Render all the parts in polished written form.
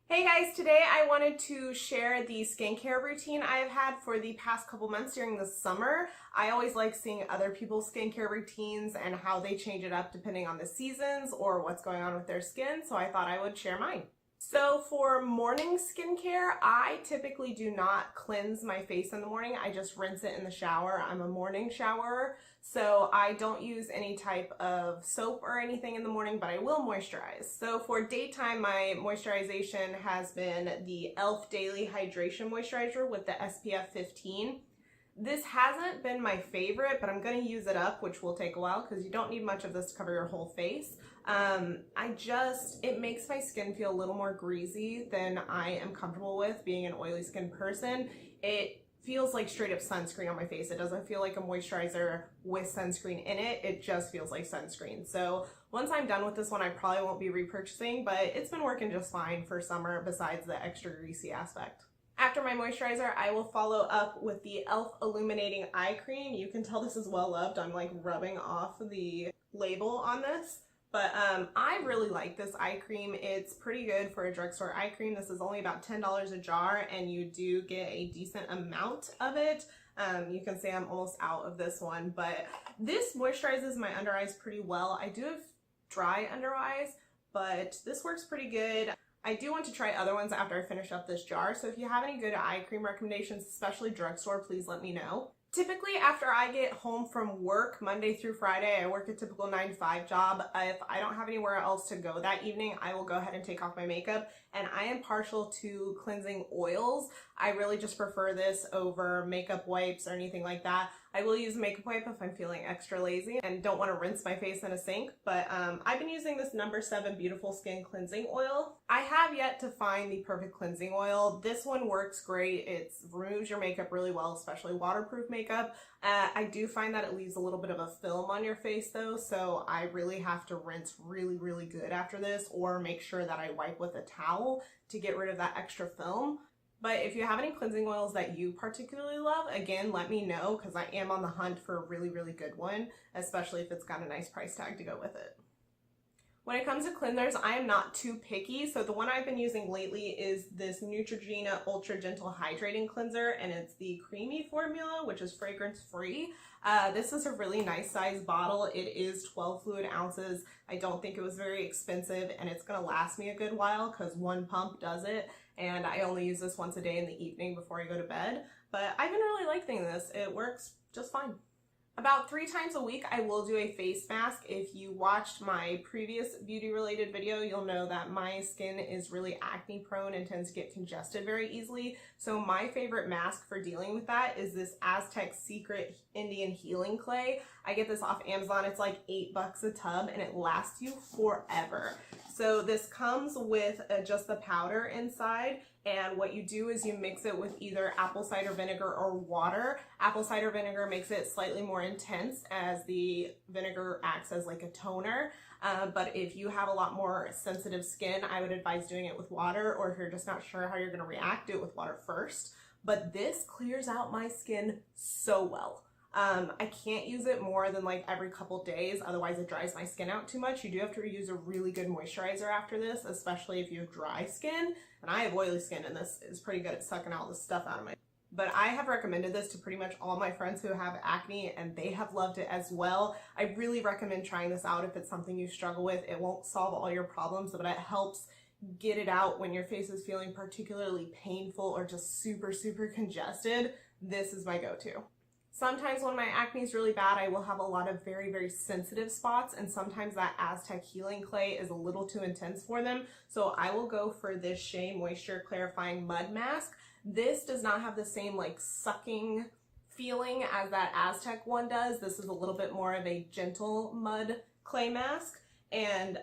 Hey guys, today I wanted to share the skincare routine I have had for the past couple months during the summer. I always like seeing other people's skincare routines and how they change it up depending on the seasons or what's going on with their skin, so I thought I would share mine. So for morning skincare, I typically do not cleanse my face in the morning. I just rinse it in the shower. I'm a morning showerer, so I don't use any type of soap or anything in the morning, but I will moisturize. So for daytime, my moisturization has been the E.L.F. Daily Hydration Moisturizer with the SPF 15. This hasn't been my favorite, but I'm going to use it up, which will take a while because you don't need much of this to cover your whole face. It makes my skin feel a little more greasy than I am comfortable with being an oily skin person. It feels like straight up sunscreen on my face. It doesn't feel like a moisturizer with sunscreen in it. It just feels like sunscreen. So once I'm done with this one, I probably won't be repurchasing, but it's been working just fine for summer besides the extra greasy aspect. After my moisturizer, I will follow up with the E.L.F. Illuminating Eye Cream. You can tell this is well loved. I'm like rubbing off the label on this. But I really like this eye cream. It's pretty good for a drugstore eye cream. This is only about $10 a jar and you do get a decent amount of it. You can see I'm almost out of this one, but this moisturizes my under eyes pretty well. I do have dry under eyes, but this works pretty good. I do want to try other ones after I finish up this jar, so if you have any good eye cream recommendations, especially drugstore, please let me know. Typically, after I get home from work, Monday through Friday, I work a typical 9-to-5 job. If I don't have anywhere else to go that evening, I will go ahead and take off my makeup, and I am partial to cleansing oils. I really just prefer this over makeup wipes or anything like that. I will use a makeup wipe if I'm feeling extra lazy and don't want to rinse my face in a sink, but I've been using this No. 7 Beautiful Skin Cleansing Oil. I have yet to find the perfect cleansing oil. This one works great. It removes your makeup really well, especially waterproof makeup. I do find that it leaves a little bit of a film on your face though, so I really have to rinse really good after this or make sure that I wipe with a towel to get rid of that extra film. But if you have any cleansing oils that you particularly love, again, let me know because I am on the hunt for a really good one, especially if it's got a nice price tag to go with it. When it comes to cleansers, I am not too picky, so the one I've been using lately is this Neutrogena Ultra Gentle Hydrating Cleanser, and it's the creamy formula, which is fragrance free. This is a really nice size bottle. It is 12 fluid ounces. I don't think it was very expensive, and it's going to last me a good while because one pump does it, and I only use this once a day in the evening before I go to bed. But I've been really liking this. It works just fine. About 3 times a week, I will do a face mask. If you watched my previous beauty-related video, you'll know that my skin is really acne-prone and tends to get congested very easily. So my favorite mask for dealing with that is this Aztec Secret Indian Healing Clay. I get this off Amazon. It's like $8 a tub, and it lasts you forever. So this comes with just the powder inside, and what you do is you mix it with either apple cider vinegar or water. Apple cider vinegar makes it slightly more intense as the vinegar acts as like a toner. But if you have a lot more sensitive skin, I would advise doing it with water, or if you're just not sure how you're going to react, do it with water first. But this clears out my skin so well. I can't use it more than like every couple days, otherwise it dries my skin out too much. You do have to use a really good moisturizer after this, especially if you have dry skin, and I have oily skin, and this is pretty good at sucking all this stuff out of my. But I have recommended this to pretty much all my friends who have acne, and they have loved it as well. I really recommend trying this out if it's something you struggle with. It won't solve all your problems, but it helps get it out when your face is feeling particularly painful or just super congested. This is my go-to. Sometimes when my acne is really bad, I will have a lot of very sensitive spots, and sometimes that Aztec Healing Clay is a little too intense for them. So I will go for this Shae Moisture Clarifying Mud Mask. This does not have the same like sucking feeling as that Aztec one does. This is a little bit more of a gentle mud clay mask. And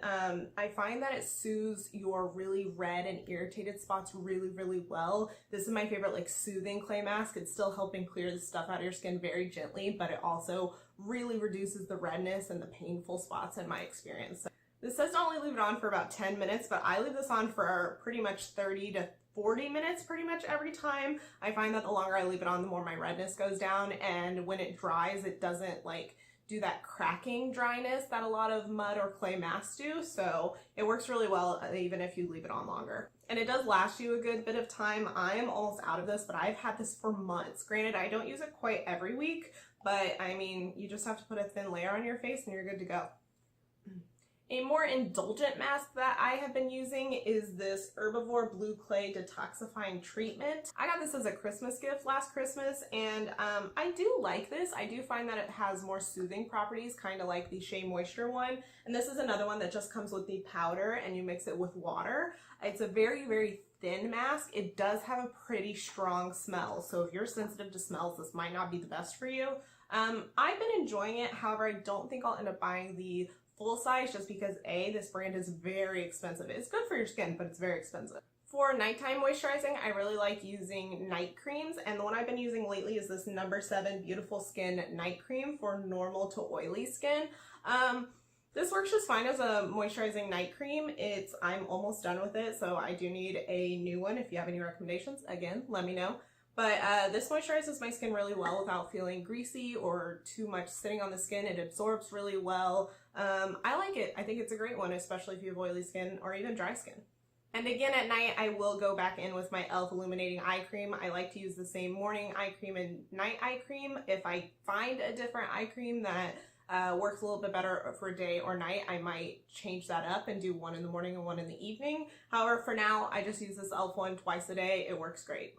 I find that it soothes your really red and irritated spots really well. This is my favorite like soothing clay mask. It's still helping clear the stuff out of your skin very gently, but it also really reduces the redness and the painful spots in my experience. So this says to only leave it on for about 10 minutes, but I leave this on for pretty much 30 to 40 minutes pretty much every time. I find that the longer I leave it on, the more my redness goes down, and when it dries, it doesn't like do that cracking dryness that a lot of mud or clay masks do, so it works really well even if you leave it on longer. And it does last you a good bit of time. I am almost out of this, but I've had this for months. Granted, I don't use it quite every week, but I mean, you just have to put a thin layer on your face and you're good to go. A more indulgent mask that I have been using is this Herbivore Blue Clay Detoxifying Treatment. I got this as a Christmas gift last Christmas, and I do like this. I do find that it has more soothing properties, kind of like the Shae Moisture one. And this is another one that just comes with the powder and you mix it with water. It's a very, very thin mask. It does have a pretty strong smell, so if you're sensitive to smells, this might not be the best for you. I've been enjoying it. However, I don't think I'll end up buying the full size just because this brand is very expensive. It's good for your skin, but it's very expensive. For nighttime moisturizing, I really like using night creams, and the one I've been using lately is this No. 7 Beautiful Skin Night Cream for normal to oily skin. This works just fine as a moisturizing night cream. I'm almost done with it, so I do need a new one. If you have any recommendations, again, let me know. But this moisturizes my skin really well without feeling greasy or too much sitting on the skin. It absorbs really well. I like it. I think it's a great one, especially if you have oily skin or even dry skin. And again, at night, I will go back in with my E.L.F. Illuminating Eye Cream. I like to use the same morning eye cream and night eye cream. If I find a different eye cream that works a little bit better for day or night, I might change that up and do one in the morning and one in the evening. However, for now, I just use this E.L.F. one twice a day. It works great.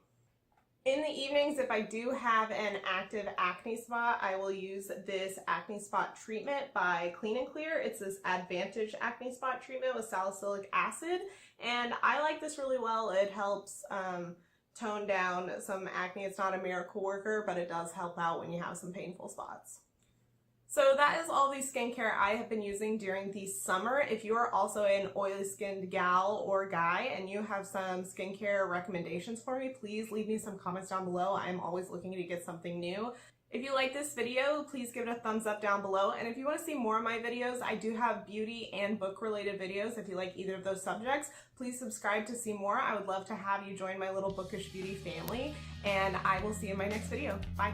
In the evenings, if I do have an active acne spot, I will use this acne spot treatment by Clean and Clear. It's this Advantage acne spot treatment with salicylic acid, and I like this really well. It helps tone down some acne. It's not a miracle worker, but it does help out when you have some painful spots. So that is all the skincare I have been using during the summer. If you are also an oily skinned gal or guy and you have some skincare recommendations for me, please leave me some comments down below. I'm always looking to get something new. If you like this video, please give it a thumbs up down below. And if you want to see more of my videos, I do have beauty and book related videos. If you like either of those subjects, please subscribe to see more. I would love to have you join my little Bookish beauty family, and I will see you in my next video. Bye.